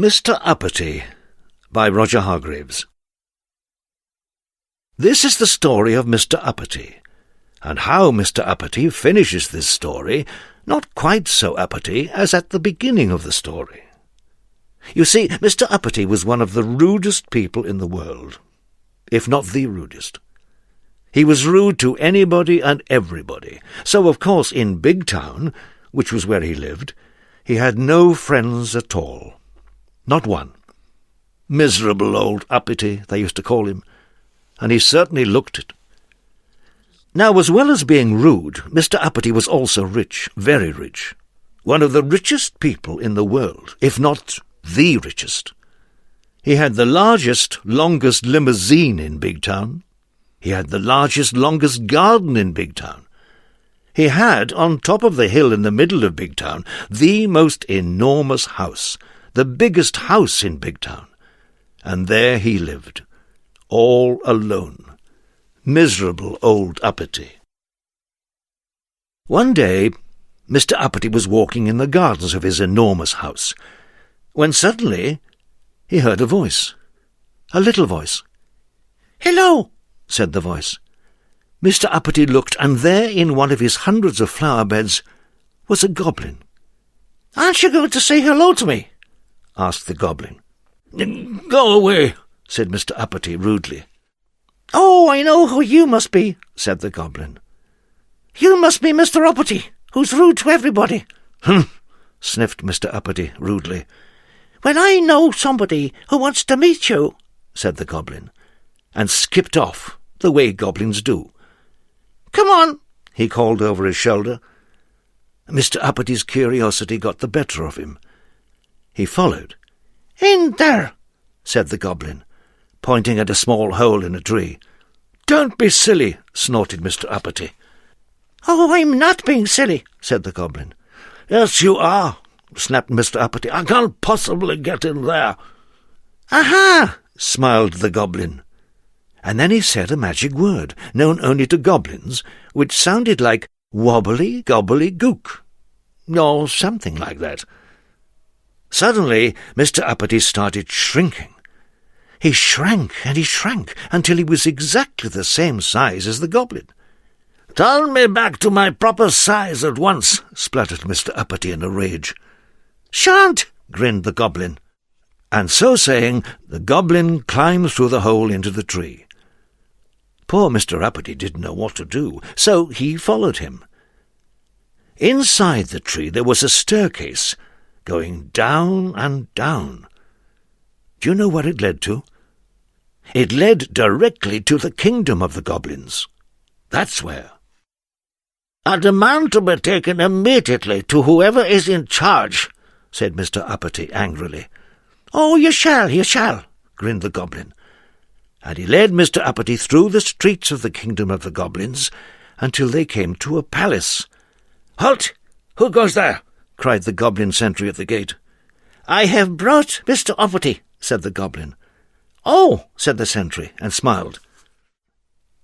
Mr. Uppity by Roger Hargreaves. This is the story of Mr. Uppity, and how Mr. Uppity finishes this story, not quite so uppity as at the beginning of the story. You see, Mr. Uppity was one of the rudest people in the world, if not the rudest. He was rude to anybody and everybody, so of course in Big Town, which was where he lived, he had no friends at all. Not one. Miserable old Uppity, they used to call him, and he certainly looked it. Now, as well as being rude, Mr. Uppity was also rich, very rich, one of the richest people in the world, if not the richest. He had the largest, longest limousine in Big Town. He had the largest, longest garden in Big Town. He had, on top of the hill in the middle of Big Town, the most enormous house, the biggest house in Big Town, and there he lived, all alone. Miserable old Uppity. One day, Mr. Uppity was walking in the gardens of his enormous house, when suddenly he heard a voice, a little voice. "Hello," said the voice. Mr. Uppity looked, and there in one of his hundreds of flower beds was a goblin. "Aren't you going to say hello to me?" asked the goblin. "Go away," said Mr. Uppity rudely. "Oh, I know who you must be," said the goblin. "You must be Mr. Uppity, who's rude to everybody." "Humph," sniffed Mr. Uppity rudely. "Well, I know somebody who wants to meet you," said the goblin, and skipped off, the way goblins do. "Come on," he called over his shoulder. Mr. Uppity's curiosity got the better of him. He followed. "In there," said the goblin, pointing at a small hole in a tree. "Don't be silly," snorted Mr. Uppity. "Oh, I'm not being silly," said the goblin. "Yes, you are," snapped Mr. Uppity. "I can't possibly get in there." "Aha!" smiled the goblin. And then he said a magic word, known only to goblins, which sounded like wobbly gobbly gook, or something like that. Suddenly, Mr. Uppity started shrinking. He shrank and he shrank until he was exactly the same size as the goblin. "Turn me back to my proper size at once," spluttered Mr. Uppity in a rage. "Shan't," grinned the goblin. And so saying, the goblin climbed through the hole into the tree. Poor Mr. Uppity didn't know what to do, so he followed him. Inside the tree there was a staircase, going down and down. Do you know where it led to? It led directly to the kingdom of the goblins. That's where. "I demand to be taken immediately to whoever is in charge," said Mr. Uppity angrily. "Oh, you shall, grinned the goblin. And he led Mr. Uppity through the streets of the kingdom of the goblins until they came to a palace. "Halt! Who goes there?" cried the goblin sentry at the gate. "I have brought Mr. Uppity," said the goblin. "Oh," said the sentry, and smiled.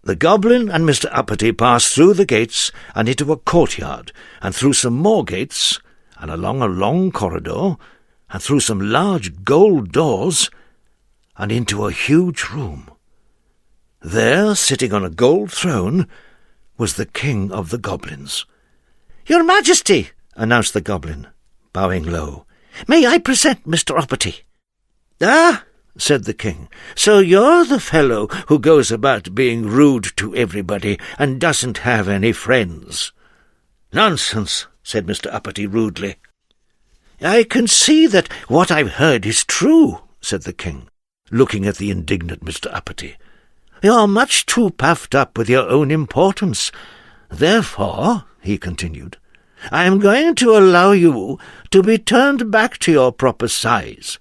The goblin and Mr. Uppity passed through the gates and into a courtyard, and through some more gates, and along a long corridor, and through some large gold doors, and into a huge room. There, sitting on a gold throne, was the king of the goblins. "Your Majesty," announced the goblin, bowing low, "may I present Mr. Uppity?" "Ah," said the king, "so you're the fellow who goes about being rude to everybody and doesn't have any friends." "Nonsense," said Mr. Uppity rudely. "I can see that what I've heard is true," said the king, looking at the indignant Mr. Uppity. "You're much too puffed up with your own importance. Therefore," he continued, I am going to allow you to be turned back to your proper size.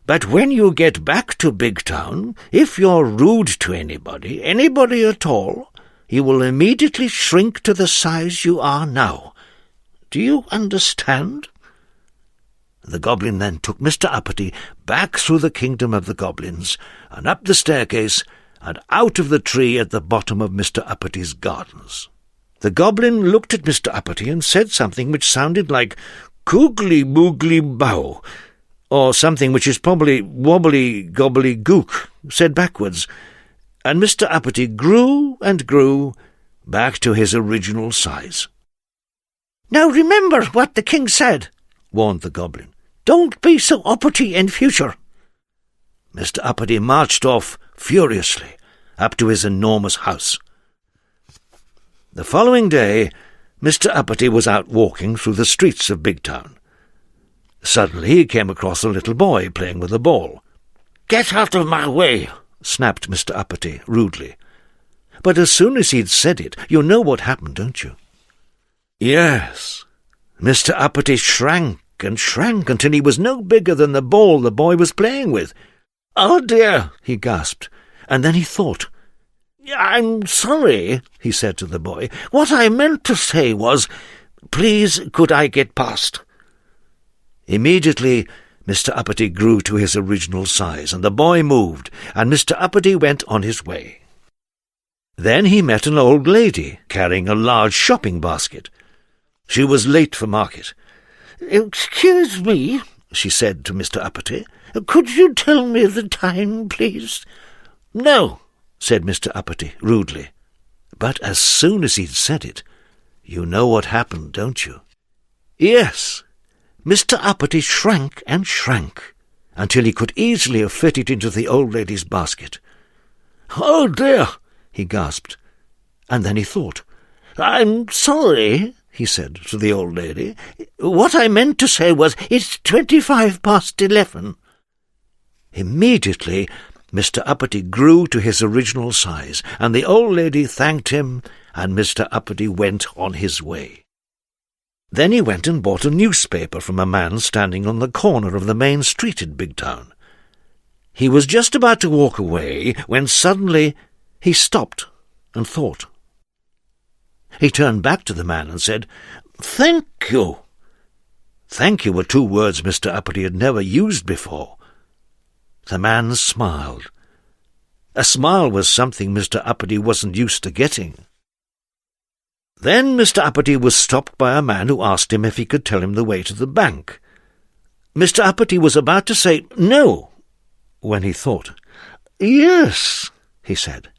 But when you get back to Big Town, if you're rude to anybody at all, you will immediately shrink to the size you are now. Do you understand?" The goblin then took Mr. Uppity back through the kingdom of the goblins, and up the staircase, and out of the tree at the bottom of Mr. Uppity's gardens. The goblin looked at Mr. Uppity and said something which sounded like "Googly boogly bow," or something which is probably "wobbly gobbly gook," said backwards, and Mr. Uppity grew and grew back to his original size. "Now remember what the king said," warned the goblin. "Don't be so uppity in future." Mr. Uppity marched off furiously up to his enormous house. The following day, Mr. Uppity was out walking through the streets of Big Town. Suddenly he came across a little boy playing with a ball. "Get out of my way," snapped Mr. Uppity rudely. But as soon as he'd said it, you know what happened, don't you? Yes, Mr. Uppity shrank and shrank until he was no bigger than the ball the boy was playing with. "Oh dear," he gasped, and then he thought. "I'm sorry," he said to the boy. "What I meant to say was, please could I get past?" Immediately Mr. Uppity grew to his original size, and the boy moved, and Mr. Uppity went on his way. Then he met an old lady carrying a large shopping basket. She was late for market. "Excuse me," she said to Mr. Uppity. "Could you tell me the time, please?" "No," said Mr. Uppity rudely. But as soon as he'd said it, you know what happened, don't you? Yes, Mr. Uppity shrank and shrank until he could easily have fitted into the old lady's basket. "Oh dear," he gasped, and then he thought. "I'm sorry," he said to the old lady. "What I meant to say was, it's 11:25. Immediately Mr. Uppity grew to his original size, and the old lady thanked him, and Mr. Uppity went on his way. Then he went and bought a newspaper from a man standing on the corner of the main street in Big Town. He was just about to walk away when suddenly he stopped and thought. He turned back to the man and said, "Thank you." Thank you were two words Mr. Uppity had never used before. The man smiled. A smile was something Mr. Uppity wasn't used to getting. Then Mr. Uppity was stopped by a man who asked him if he could tell him the way to the bank. Mr. Uppity was about to say no, when he thought. "Yes," he said,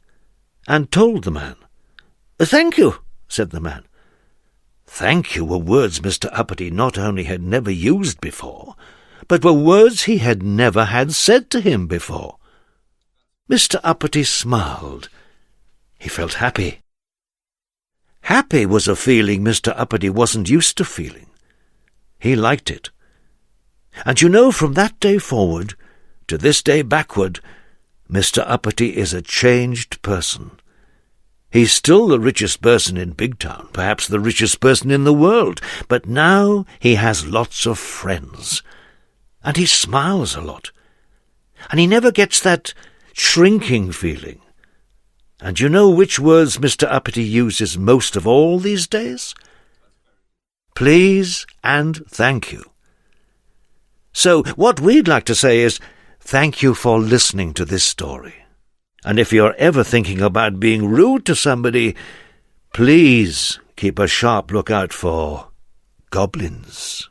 and told the man. "Thank you," said the man. Thank you were words Mr. Uppity not only had never used before, but were words he had never had said to him before. Mr. Uppity smiled. He felt happy. Happy was a feeling Mr. Uppity wasn't used to feeling. He liked it. And you know, from that day forward, to this day backward, Mr. Uppity is a changed person. He's still the richest person in Big Town, perhaps the richest person in the world, but now he has lots of friends. And he smiles a lot. And he never gets that shrinking feeling. And you know which words Mr. Uppity uses most of all these days? Please and thank you. So what we'd like to say is, thank you for listening to this story. And if you're ever thinking about being rude to somebody, please keep a sharp lookout for goblins.